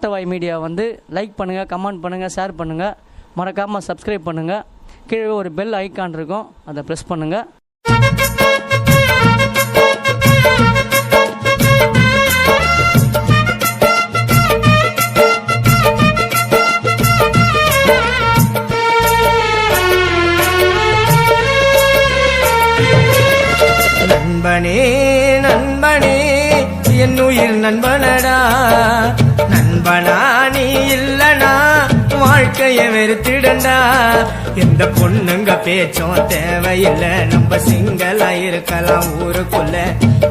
ஓட்டவாய் media வந்து like பண்ணுங்கள், comment பண்ணுங்கள், ஷேர் பண்ணுங்கள், மறக்காமல் சப்ஸ்கிரைப் பண்ணுங்கள். கீழே ஒரு பெல் ஐக்கான் இருக்கும், அதை ப்ரெஸ் பண்ணுங்கள். நண்பனே நண்பனே என் உயிர் நண்பனடா, நண்பனா நீ இல்லனா வாழ்க்கைய வெறுத்திடண்டா. எந்த பொண்ணுங்க பேச்சும் தேவையில்லை, நம்ம சிங்களா இருக்கலாம் ஊருக்குள்ள.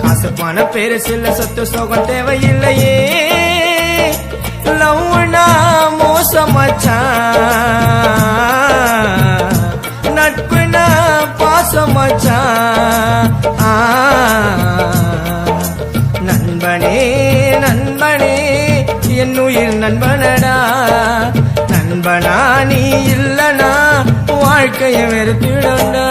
காசு பண பெருசில்ல, சொத்து சோகம் தேவையில்லையே. லவ்னா மோசமாச்சான், நட்புனா பாசமாச்சான். நண்பனே நண்பனே என் உயிர் நண்பனடா, நண்பனா நீ இல்லனா வாழ்க்கைய வெறுத்திடண்டா.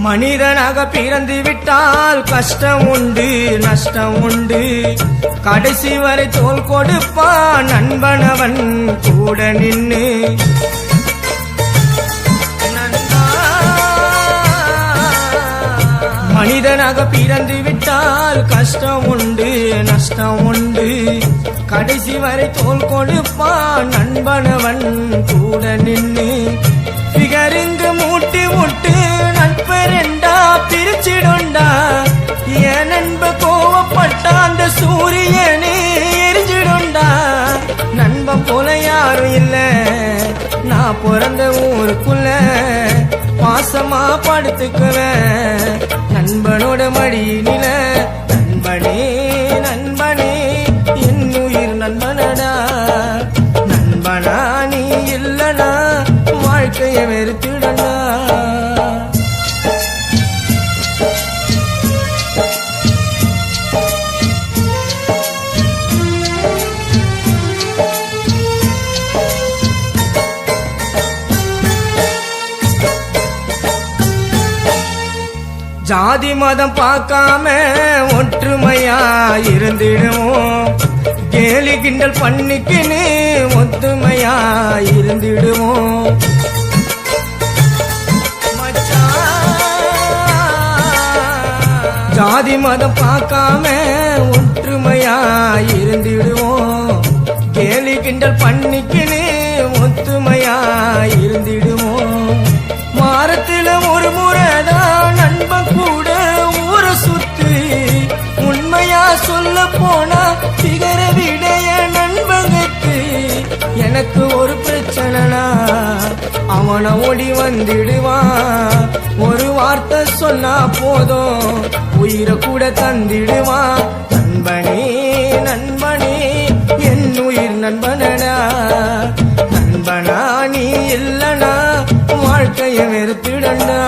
மனிதனாக பிறந்து விட்டால் கஷ்டம் உண்டு நஷ்டம் உண்டு, கடைசி வரை தோள் கொடுப்பான் நண்பனவன் கூட நின்னு. மனிதனாக பிறந்து விட்டால் கஷ்டம் உண்டு நஷ்டம் உண்டு, கடைசி வரை தோள் கொடுப்பான் நண்பனவன் கூட நின்னு. பிகருங்கு மூட்டி முட்டு நட்பரெண்டா பிரிச்சிடுண்டா, என் நண்ப கோவப்பட்டா அந்த சூரியனே எரிஞ்சிடுண்டா. நண்பன் போல யாரும் இல்ல நான் பிறந்த ஊருக்குள்ள, பாசமா படுத்துக்குவேன் நண்பனோட மடியினில. நண்பனே நண்பனே என் உயிர் நண்பனடா, நண்பனா நீ இல்லனா வாழ்க்கைய வெறுத்திடண்டா. ஜாதி மதம் பார்க்காம ஒற்றுமையா இருந்திடுவோம், கேலி கிண்டல் பண்ணிக்கின்னு ஒத்துமையா இருந்திடுவோம். ஜாதி மதம் பார்க்காம ஒற்றுமையா இருந்திடுவோம், கேலி கிண்டல் பண்ணிக்கின்னு ஒத்துமையா இருந்திடுவோம். வாரத்துல ஒரு முறைதான் நண்பன் கூட ஊரை சுத்து, உண்மையா சொல்ல போனா திகர விடைய நண்பனுக்கு. எனக்கு ஒரு பிரச்சனைனா அவனை ஓடி வந்துடுவான், ஒரு வார்த்தை சொன்னா போதும் உயிரை கூட தந்திடுவான். நண்பனே நண்பனே என் உயிர் நண்பனடா, நண்பனா நீ இல்லனா வாழ்க்கைய வெறுத்திடண்டா.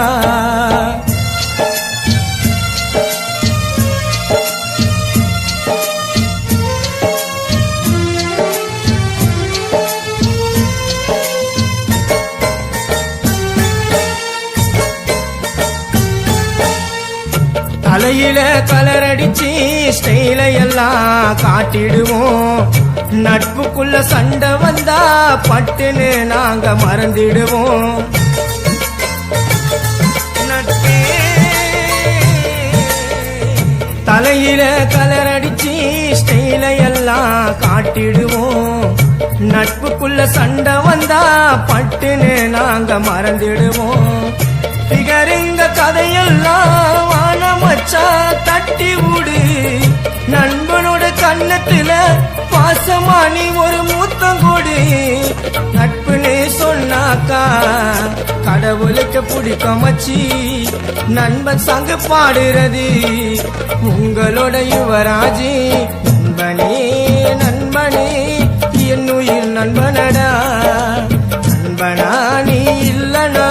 தலையில கலர் அடிச்சு ஸ்டைல எல்லாம் காட்டிடுவோம், நட்புக்குள்ள சண்டை வந்தா பட்டுன்னு நாங்க மறந்திடுவோம். தலையில கலர் அடிச்சு ஸ்டைல எல்லாம் காட்டிடுவோம், நட்புக்குள்ள சண்டை வந்தா பட்டுன்னு நாங்க மறந்திடுவோம். பிகருங்க கதையெல்லாம் வானமச்சா தட்டி விடு, நண்பனோட கண்ணத்துல பாசமானி ஒரு மூத்தம் கொடு. நட்புன்னு சொன்னாக்கா கடவுளுக்கு பிடிக்கும் மச்சி, நண்பன் சங்கு பாடுறது உங்களோட யுவராஜி. நண்பனே நண்பனே என் உயிர் நண்பனடா, நண்பனா நீ இல்லனா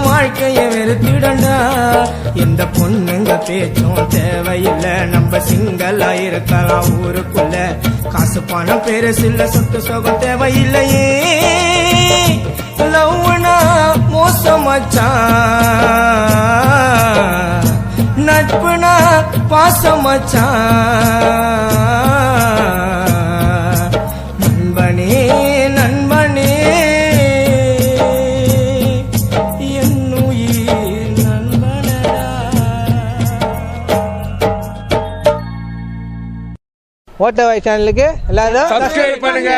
வாழ்க்கைய வெறுத்திடண்டா. எந்த பொண்ணு எந்த பேச்சும் தேவையில்லை, நம்ம சிங்களா இருக்கலாம் ஊருக்குள்ள. காசு பணம் பெருசில்ல, சொத்து சுகம் தேவையில்லையே. லவ்னா மோசமச்சான், நட்புனா பாசமச்சான். நண்பனே நண்பனே என்னுயிர் நண்பனடா. ஓட்டவாய் சேனலுக்கு எல்லாரும் சப்ஸ்கிரைப் பண்ணுங்க.